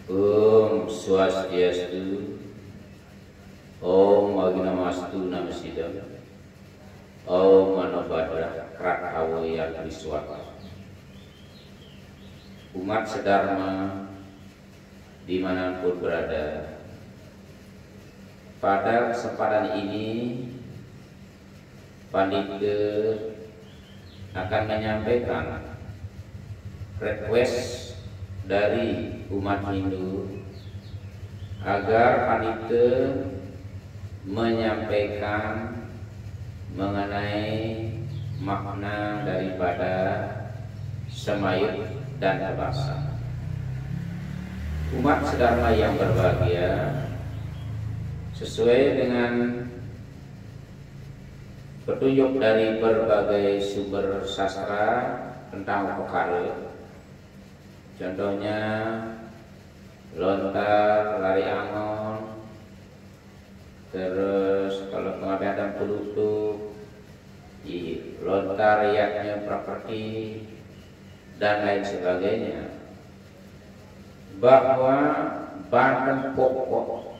Om Swastiastu. Om Agamastu Namasidam. Om Manobhadra Krakawaya Wiswata. Umat sedharma dimanapun berada, pada kesempatan ini Pandita akan menyampaikan request dari umat Hindu agar Pandita menyampaikan mengenai makna daripada Semayut dan Tebasa. Umat sedharma yang berbahagia, sesuai dengan petunjuk dari berbagai sumber sastra tentang Okara, contohnya lontar, lari angon, terus kalau pengabetan pelutuk, lontar riaknya properti dan lain sebagainya, bahwa bahan pokok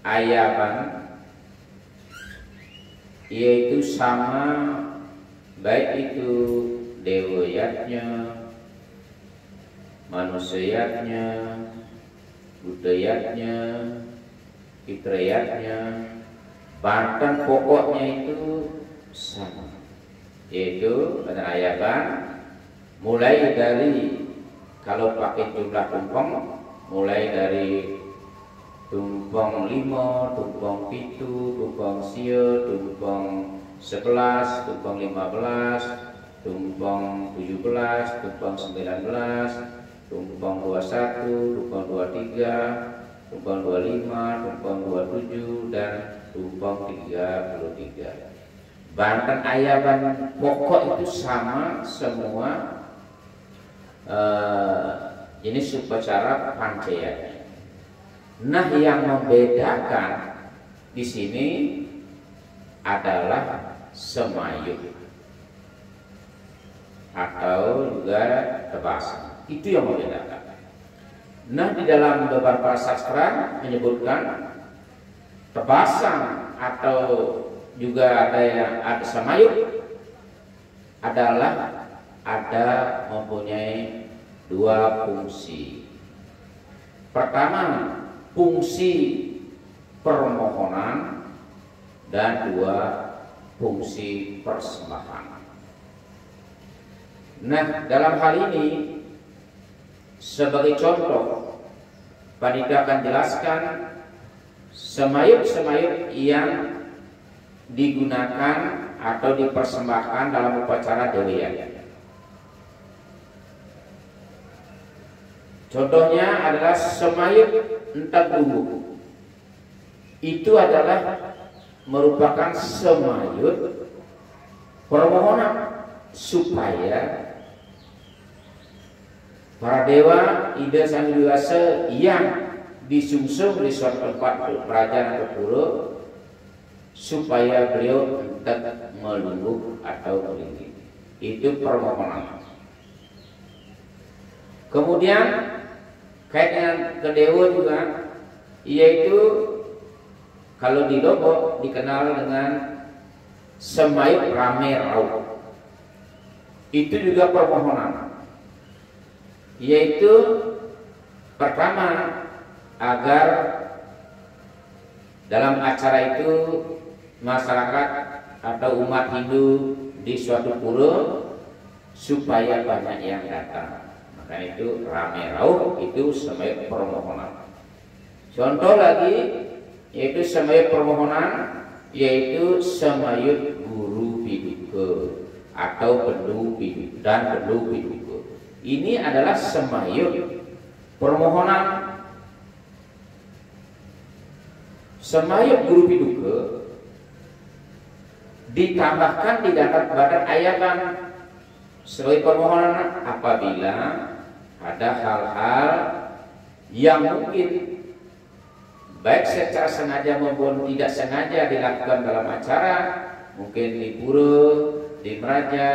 ayaban yaitu sama, baik itu dewayatnya, manusiatnya, budayatnya, fitriyatnya, bahan pokoknya itu sama, yaitu bahan ayaban mulai dari, kalau pakai jumlah tumpeng, mulai dari tumpeng 5, tumpeng 7, tumpeng sia, tumpeng 11, tumpeng 15, tumpeng 17, tumpeng 19, tumpeng 21, tumpeng 23, tumpeng 25, tumpeng 27, dan tumpeng 33. Banten ayaban pokok itu sama semua jenis upacara pancayanya. Nah, yang membedakan di sini adalah Semayut atau juga Tebasa. Itu yang membedakan. Nah, di dalam beberapa sastra menyebutkan Tebasa atau juga ada yang ada Semayut adalah mempunyai dua fungsi. Pertama, fungsi permohonan, dan dua, fungsi persembahan. Nah, dalam hal ini sebagai contoh, Pandita akan jelaskan semayut-semayut yang digunakan atau dipersembahkan dalam upacara dewaya. Contohnya adalah Semayut Entagluwu. Itu adalah merupakan semayut permohonan supaya para dewa ida sang dewasa yang disungsung di suatu tempat kerajaan atau pura, supaya beliau tetap melungguh atau melingkih. Itu permohonan. Kemudian kait dengan kedewa juga, yaitu kalau di Lombok dikenal dengan Semayut Rame Rauh. Itu juga permohonan, yaitu pertama agar dalam acara itu masyarakat atau umat Hindu di suatu pura supaya banyak yang datang. Maka itu Rame Rauh, itu Semayut permohonan. Contoh lagi yaitu Semayut permohonan, yaitu Semayut Guru Piduka atau Bendu Piduka dan Bendu Piduka. Ini adalah Semayut permohonan. Semayut Guru Piduka ditambahkan di dalam badan ayaban sebagai permohonan apabila ada hal-hal yang mungkin baik secara sengaja maupun tidak sengaja dilakukan dalam acara, mungkin di pura, di meraja,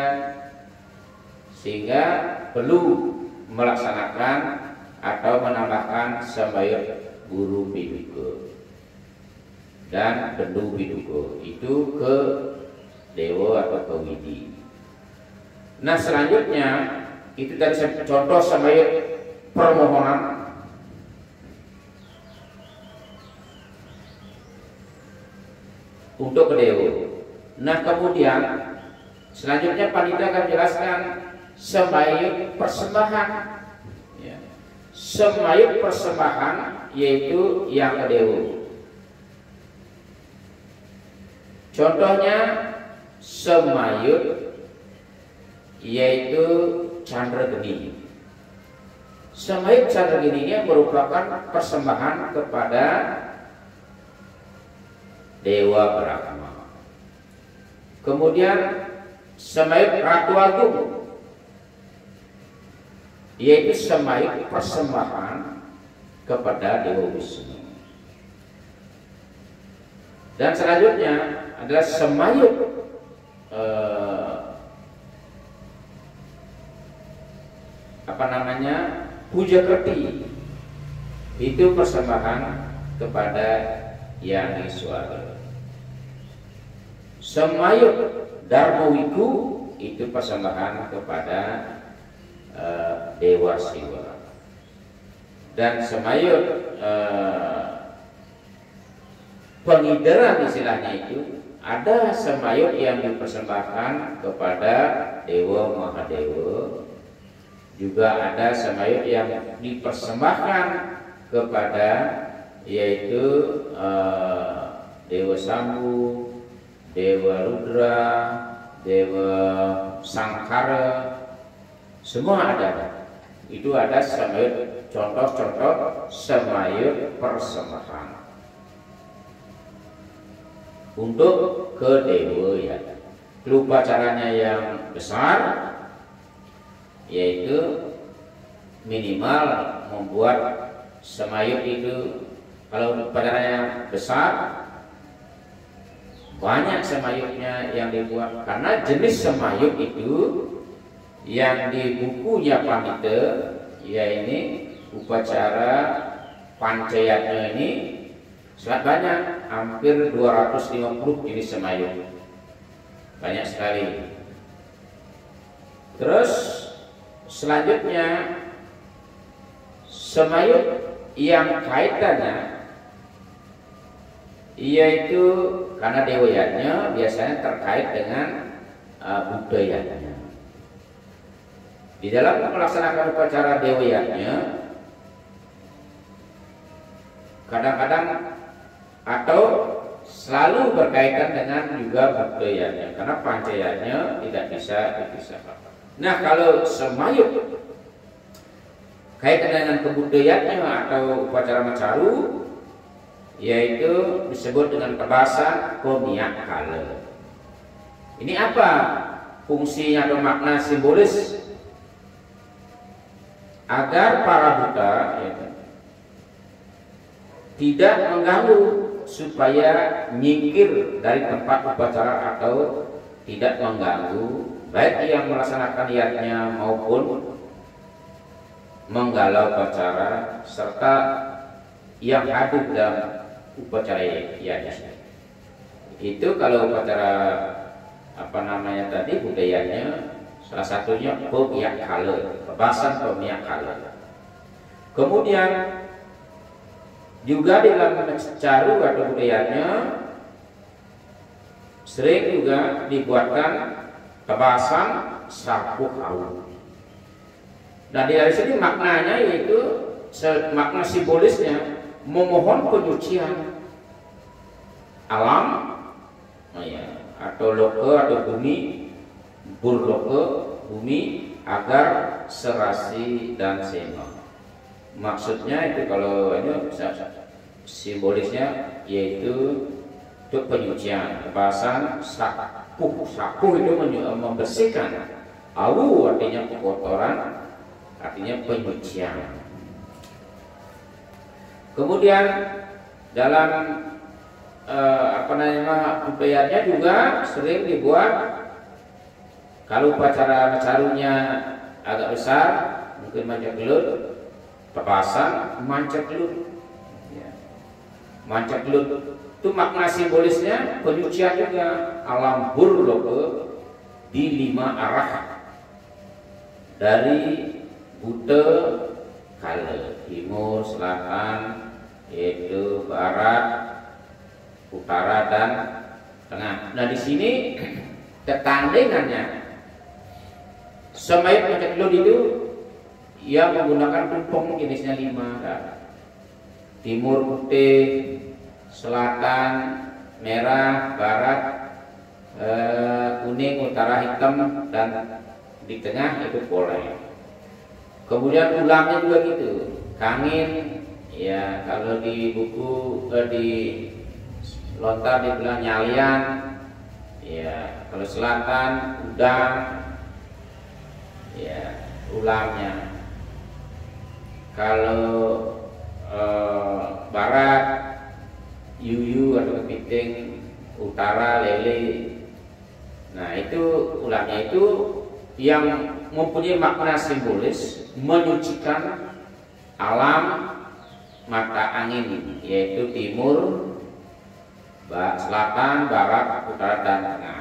sehingga perlu melaksanakan atau menambahkan sembayut guru biduga dan bendu biduga itu ke dewa atau ke widi. Nah selanjutnya itu tadi contoh sembayut permohonan. Untuk ke dewa. Nah kemudian selanjutnya panitia akan menjelaskan sembayut persembahan. Ya. Sembayut persembahan yaitu yang ke dewa. Contohnya sembayut yaitu Candrageni. Sembayut Candrageni ini merupakan persembahan kepada Dewa Brahma. Kemudian sembayut Ratu Agung yaitu sembayut persembahan kepada Dewa Wisnu. Dan selanjutnya adalah sembayut puja kerti, itu persembahan kepada Yang Iswara. Sembayut Darmawiku itu persembahan kepada Dewa Siwa. Dan sembayut pengideran istilahnya itu ada sembayut yang dipersembahkan kepada Dewa Mahadewa, juga ada sembayut yang dipersembahkan kepada yaitu Dewa Sambu, Dewa Rudra, Dewa Sangkara, semua ada. Itu ada sembayut, contoh-contoh sembayut persembahan untuk ke dewa ya. Lupa caranya yang besar, yaitu minimal membuat sembayut itu, kalau upacaranya besar banyak sembayutnya yang dibuat, karena jenis sembayut itu yang di bukunya Panita ya ini upacara pancayatnya ini sangat banyak, hampir 250 jenis sembayut, banyak sekali. Terus selanjutnya sembayut yang kaitannya yaitu karena dewayanya biasanya terkait dengan budayanya. Di dalam melaksanakan upacara dewayanya kadang-kadang atau selalu berkaitan dengan juga budayanya, karena pancayanya tidak bisa dipisahkan. Nah, kalau sembayut kaitan dengan kebudayaannya atau upacara macaru, yaitu disebut dengan tebasan pemiak kala. Ini apa fungsinya atau makna simbolis? Agar para buta ya, tidak mengganggu, supaya nyingkir dari tempat upacara atau tidak mengganggu baik yang melaksanakan niatnya maupun menggalau upacara serta yang hadir dalam upacara ianya. Itu kalau upacara tadi budayanya, salah satunya pemiak kala, tebasan pemiak kala. Kemudian juga di dalam caru atau budayanya sering juga dibuatkan tebasan sapu hawu. Nah dari sini maknanya yaitu makna simbolisnya memohon penyucian alam atau loka atau bumi, burloka bumi agar serasi dan seimbang. Maksudnya itu kalau ini simbolisnya yaitu untuk penyucian, tebasan sapu itu membersihkan, awu artinya kotoran, artinya penyucian. Kemudian dalam budayanya juga sering dibuat, kalau upacara macarunya agak besar, mungkin macam gelut, petasan, manceklut. Ya. Manceklut itu makna simbolisnya penyucian juga, alam burloke di 5 arah dari Buta kale, timur, selatan, yaitu barat, utara dan tengah. Nah di sini ketandingannya Semayut Manceklut itu ia menggunakan tumpeng jenisnya 5. Timur putih, selatan merah, barat kuning, utara hitam, dan di tengah itu poleng. Kemudian ulangnya juga gitu, kangin, ya kalau di buku di lontar dibilang nyalian, ya kalau selatan udang, ya ulangnya. Kalau barat yuyu atau kepiting, utara lele. Nah itu ulangnya itu yang mempunyai makna simbolis menyucikan alam mata angin, yaitu timur, selatan, barat, utara dan tengah.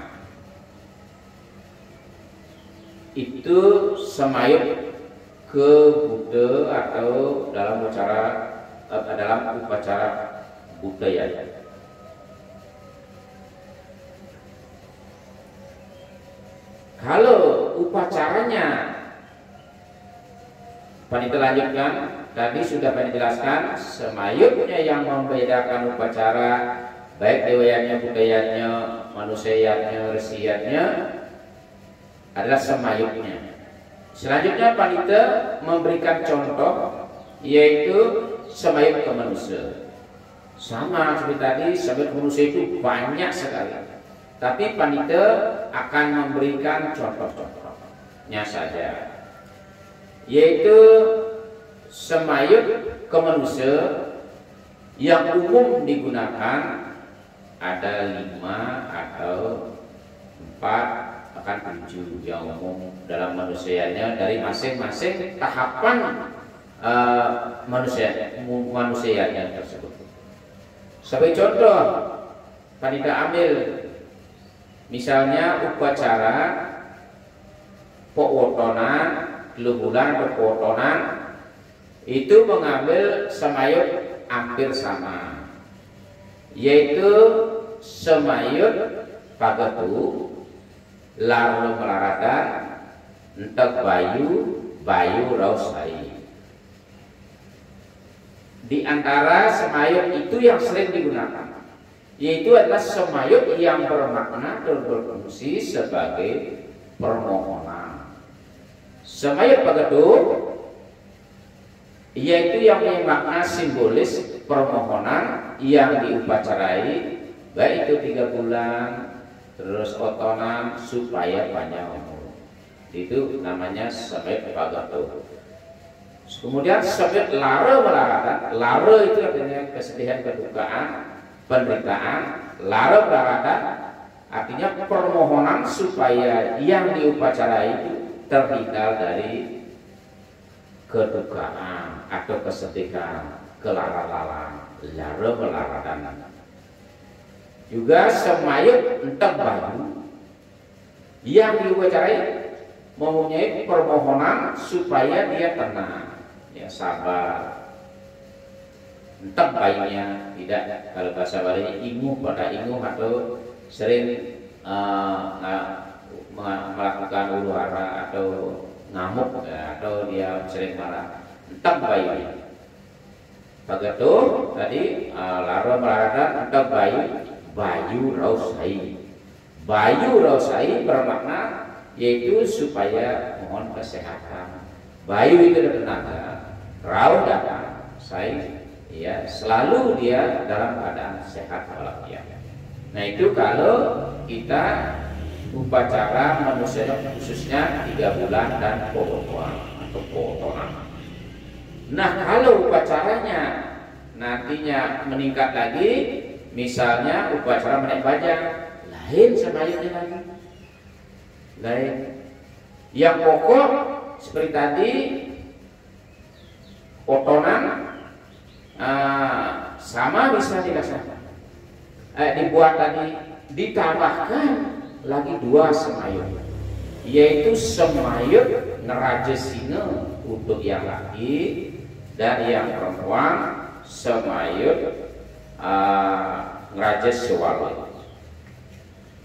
Itu semayut ke Buddha atau dalam upacara budaya. Kalau upacaranya panitia lanjutkan, tadi sudah panitia jelaskan semayutnya yang membedakan upacara baik dewayanya, budayanya, manusianya, resiatnya adalah semayutnya. Selanjutnya panitia memberikan contoh yaitu semayut ke manusia. Sama seperti tadi, semayut manusia itu banyak sekali. Tapi panitia akan memberikan contoh-contohnya saja, yaitu semayut ke manusia yang umum digunakan ada 5 atau 4 akan 7 yang umum dalam manusianya dari masing-masing tahapan manusianya tersebut. Sebagai contoh, panitia ambil misalnya upacara pewotonan, lubulan pewotonan itu mengambil semayut hampir sama, yaitu semayut pagatu, lalu melaratan, entek bayu rausai. Di antara semayut itu yang sering digunakan, yaitu adalah semayut yang bermakna dan berfungsi sebagai permohonan. Semayut pagatu yaitu yang punya makna simbolis permohonan yang diupacarai, baik itu 3 bulan, terus otonan supaya panjang umur. Itu namanya semayut pagatu. Kemudian semayut lara melaratan. Lara itu artinya kesedihan, kedukaan, penderitaan. Lara melaratan artinya permohonan supaya yang diupacarai itu terhindar dari kedukaan atau kesedihan, kelara-lara, lara melaratan. Juga semayut entek bayu yang diupacarai mempunyai permohonan supaya dia tenang, ya sabar. Entek bayunya tidak, kalau bahasa Bali inguh pada inguh atau sering melakukan huru hara atau ngamuk, ya, atau dia sering marah. Entek bayunya. Begitu tadi lara melaratan, entek bayu rausai. Bayu rausai bermakna yaitu supaya mohon kesehatan. Bayu itu tenaga, rau datang, sai, ya selalu dia dalam keadaan sehat walafiat. Nah itu kalau kita upacara manusia khususnya 3 bulan dan potongan. Nah kalau upacaranya nantinya meningkat lagi, misalnya upacara menaik bajang, lain semayutnya lagi. Lain. Yang pokok seperti tadi bisa dilaksanakan. Dibuat tadi, ditambahkan lagi 2 semayut, yaitu semayut ngerajesina untuk yang laki dan yang perempuan semayut ngerajes sewala.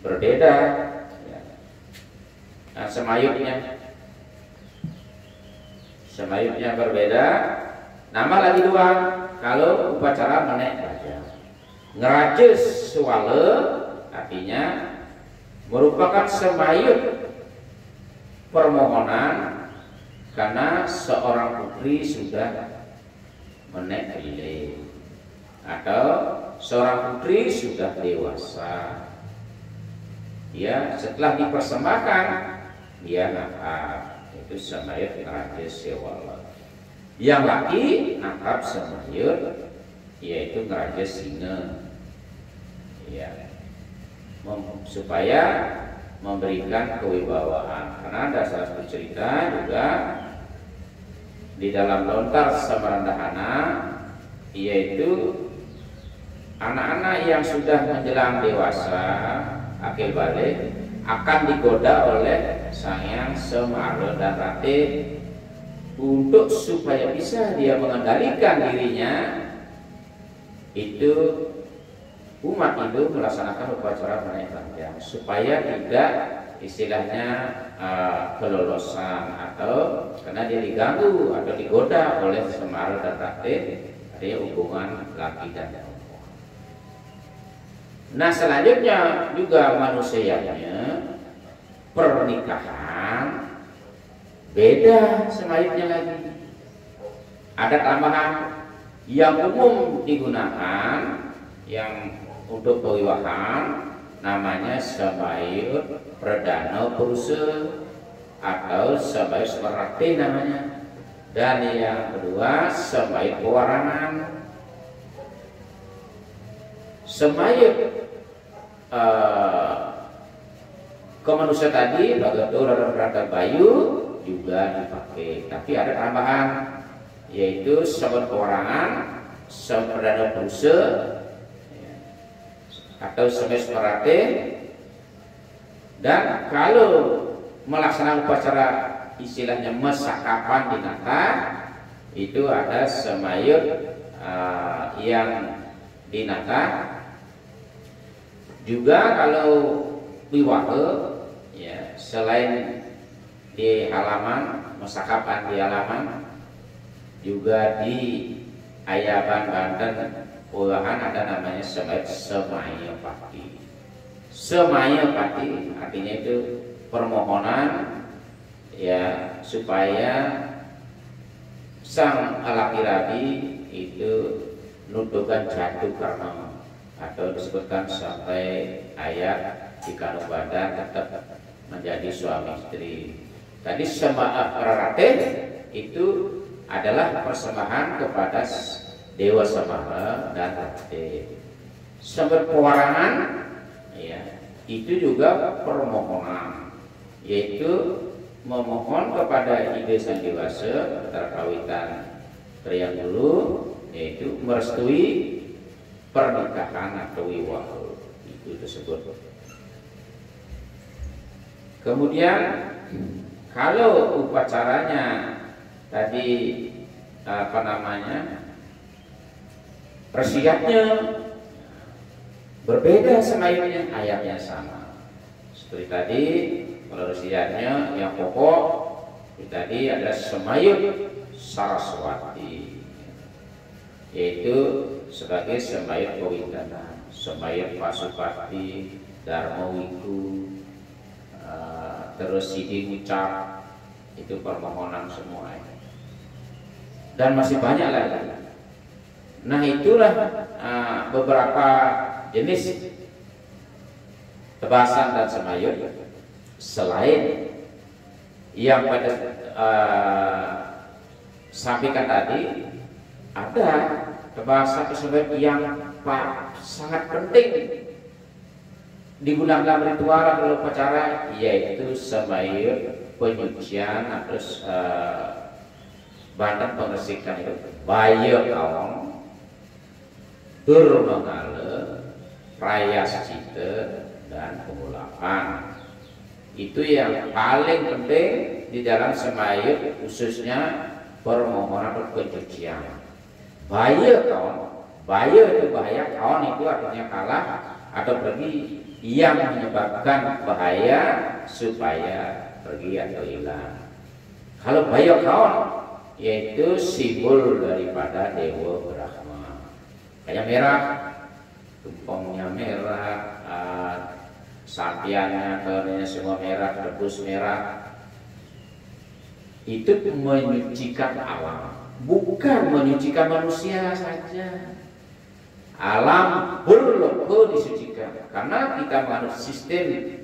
Berbeda ya. Nah, semayutnya berbeda. Nama lagi 2. Kalau upacara menek baja, ngerajes sewala artinya merupakan semayut permohonan karena seorang putri sudah menek pilih atau seorang putri sudah dewasa, ya setelah dipersembahkan dia nakap, itu semayut ngerajes sewala. Yang laki nakap semayut yaitu ngerajes singa, ya supaya memberikan kewibawaan. Karena ada salah satu cerita juga di dalam lontar Samarandahana, yaitu anak-anak yang sudah menjelang dewasa akil balik akan digoda oleh Sangyang Semara dan Rate untuk supaya bisa dia mengendalikan dirinya. Itu umat Hindu melaksanakan upacara menaik panjang supaya tidak istilahnya kelolosan atau karena dia diganggu atau digoda oleh Semara dan Rate, artinya hubungan laki dan perempuan. Nah selanjutnya juga manusianya pernikahan beda semayutnya lagi. Ada tambahan yang umum digunakan yang untuk pewiwahan, namanya semayut perdana purusa atau semayut swarakti namanya. Dan yang kedua semayut pewarangan. Semayut kemanusia tadi bagatul rada bayu juga dipakai, tapi ada tambahan yaitu semayut pewarangan, semayut perdana purusa atau semayut swarakti. Dan kalau melaksanakan upacara istilahnya mesakapan di nata, itu ada semayut yang di nata. Juga kalau wiwahe ya, selain di halaman mesakapan di halaman, juga di Ayaban Banten Pulahan ada namanya semayut Semayapati. Semayapati artinya itu permohonan ya supaya sang laki-laki itu nuduhkan jatuh karena atau disebutkan sampai ayat di Kanu Badar tetap menjadi suami istri. Tadi Rarate itu adalah persembahan kepada Dewa Samara dan Rate. Sebagai pewarangan ya, itu juga permohonan, yaitu memohon kepada ide sang dewasa terkawitan pria dulu, yaitu merestui pernikahan atau wiwaha itu tersebut. Kemudian kalau upacaranya tadi persiapnya berbeda semayutnya, ayatnya sama. Seperti tadi kalau resiatnya yang pokok tadi ada semayut Saraswati, yaitu sebagai semayut Kawindana, semayut Pasupati, Darmawiku, terus Sidi Ngucap, itu permohonan semua. Dan masih banyak lagi. Nah itulah beberapa jenis tebasan dan semayut. Selain yang pada sampaikan tadi, ada tebasan tersebut yang sangat penting digunakan dalam ritual atau upacara, yaitu semayut penyucian atau banten pengersikan itu bayo kaong dur mengale, prayas cita, dan pengulapan. Itu yang paling penting di dalam semayut, khususnya permohonan pencucian. Bahaya kawan, bahaya itu bahaya kawan itu artinya kalah atau pergi yang menyebabkan bahaya supaya pergi atau hilang. Kalau bahaya kawan yaitu simbol daripada Dewa Brahma. Kayak merah, tumpengnya merah, sapiannya, telurnya semua merah, rebus merah. Itu menyucikan alam, bukan menyucikan manusia saja. Alam berlogo disucikan karena kita menganut sistem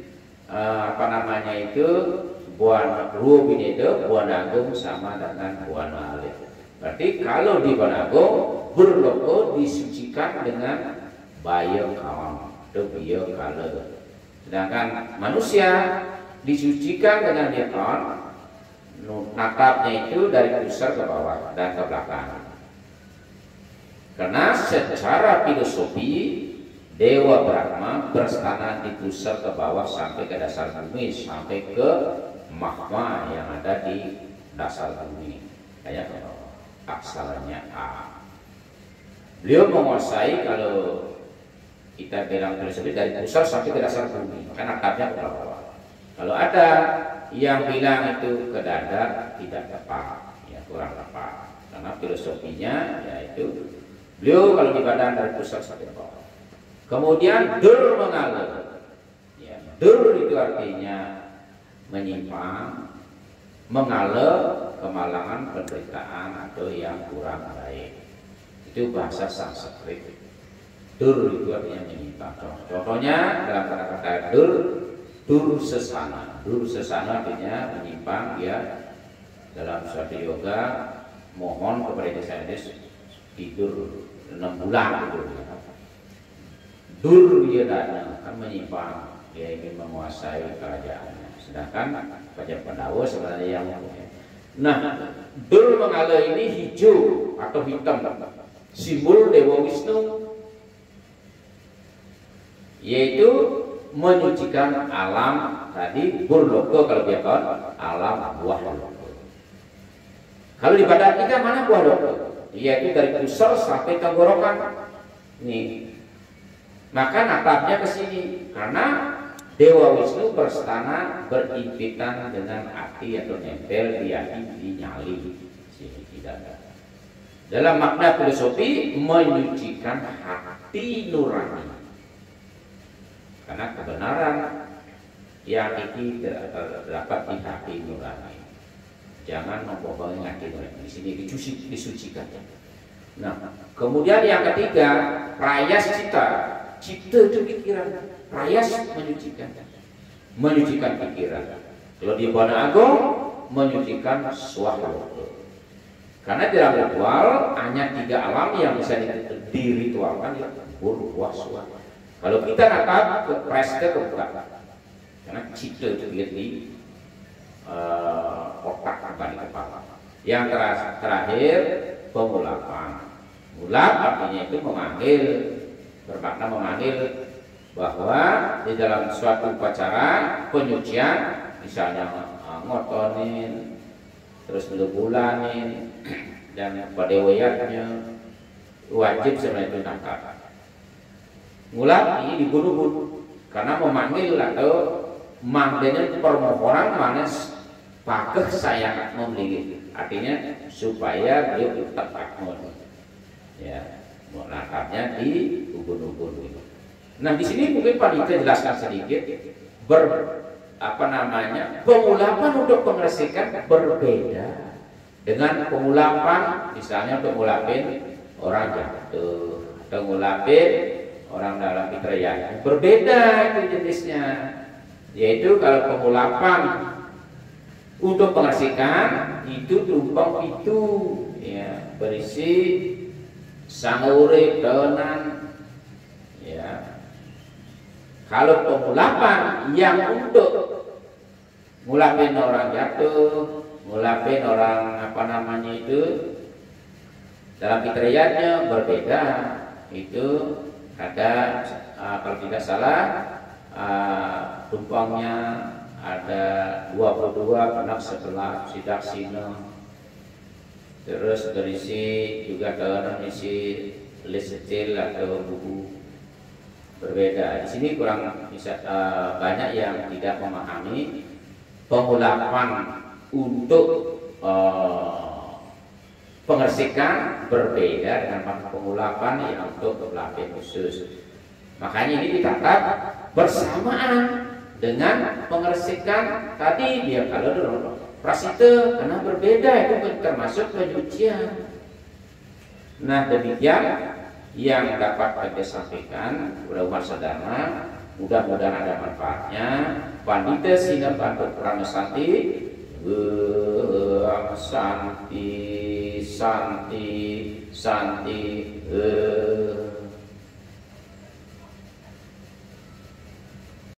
Buana Ruo Binedo, Buana Agung sama dengan Buana Alif. Berarti kalau di Buana Agung berlogo disucikan dengan bayo kawan atau bio kale. Sedangkan manusia disucikan dengan dia kawan, natapnya itu dari pusar ke bawah dan ke belakang. Karena secara filosofi Dewa Brahma berstana di pusar ke bawah sampai ke dasar bumi, sampai ke magma yang ada di dasar bumi, kayak aksalanya A. Beliau menguasai, kalau kita bilang filosofi, dari pusar sampai ke dasar bumi, maka natapnya ke bawah. Kalau ada yang bilang itu ke dada, tidak tepat, ya kurang tepat. Karena filosofinya yaitu beliau kalau di badan dari pusat sampai ke bawah. Kemudian dur mengalir. Ya, dur itu artinya menyimpang, mengalir kemalangan, penderitaan atau yang kurang baik. Itu bahasa Sanskrit. Dur itu artinya menyimpang. Contohnya dalam kata-kata dur sesana. Dur sesana artinya menyimpang, ya dalam suatu yoga mohon kepada desa-desa tidur 6 bulan gitu. Dur dia dana kan menyimpang, dia ingin menguasai kerajaannya. Sedangkan Pajak Pandawa sebenarnya yang nah, dur mengalir ini hijau atau hitam, simbol Dewa Wisnu, yaitu menyucikan alam tadi. Burloka kalau dia kawan alam buah loka. Kalau di badan kita mana buah loka? Yaitu dari pusar sampai tenggorokan. Nih, maka natapnya ke sini karena Dewa Wisnu berstana berimpitan dengan hati atau nempel di hati, di nyali, sini tidak ada. Dalam makna filosofi menyucikan hati nurani. Karena kebenaran yang itu terdapat di hati nurani. Jangan membohongi hati nurani. Di sini disucikan. Nah, kemudian yang ketiga, prayas cita. Cita itu pikiran, prayas menyucikan pikiran. Kalau di Buana Agung menyucikan swahloka. Karena dalam ritual hanya 3 alam yang bisa diritualkan, ya buah swah. Kalau kita natap ke preste kebuka, karena cita itu lihat di otak bukan di kepala. Yang terakhir pengulapan. Mulap artinya itu memanggil, bermakna memanggil bahwa di dalam suatu upacara penyucian, misalnya ngotonin, terus bulanin, dan pada wayatnya wajib sebenarnya itu natap. Mulap ini dibunuh karena memanggil atau manggilnya permohonan mana pakeh saya membeli, artinya supaya beliau tetap makmur. Ya, natapnya di ubun-ubun. Nah, di sini mungkin Pak Dika jelaskan sedikit pengulapan untuk pengresmikan berbeda dengan pengulapan misalnya untuk ngulapin orang jatuh atau ngulapin orang dalam fitriyah. Berbeda itu jenisnya. Yaitu kalau pengulapan untuk pengresmikan itu tumpang itu ya berisi sangure donan, ya. Kalau pengulapan yang untuk ngulapin orang jatuh, ngulapin orang dalam fitriyatnya berbeda. itu ada kalau tidak salah tumpangnya ada 22 anak setelah sidak sino, terus berisi juga dalam isi list kecil atau buku berbeda. Di sini kurang bisa banyak yang tidak memahami pengulapan untuk pengersikan berbeda dengan pengulapan yang untuk pelapis khusus. Makanya ini dicatat bersamaan dengan pengersikan tadi. Dia kalau dulu prasite karena berbeda itu termasuk pencucian. Nah demikian yang dapat saya sampaikan kepada umat sedana. Mudah-mudahan ada manfaatnya. Pandita Sina Bantu Prana Santi, Santi, Santi, Santi,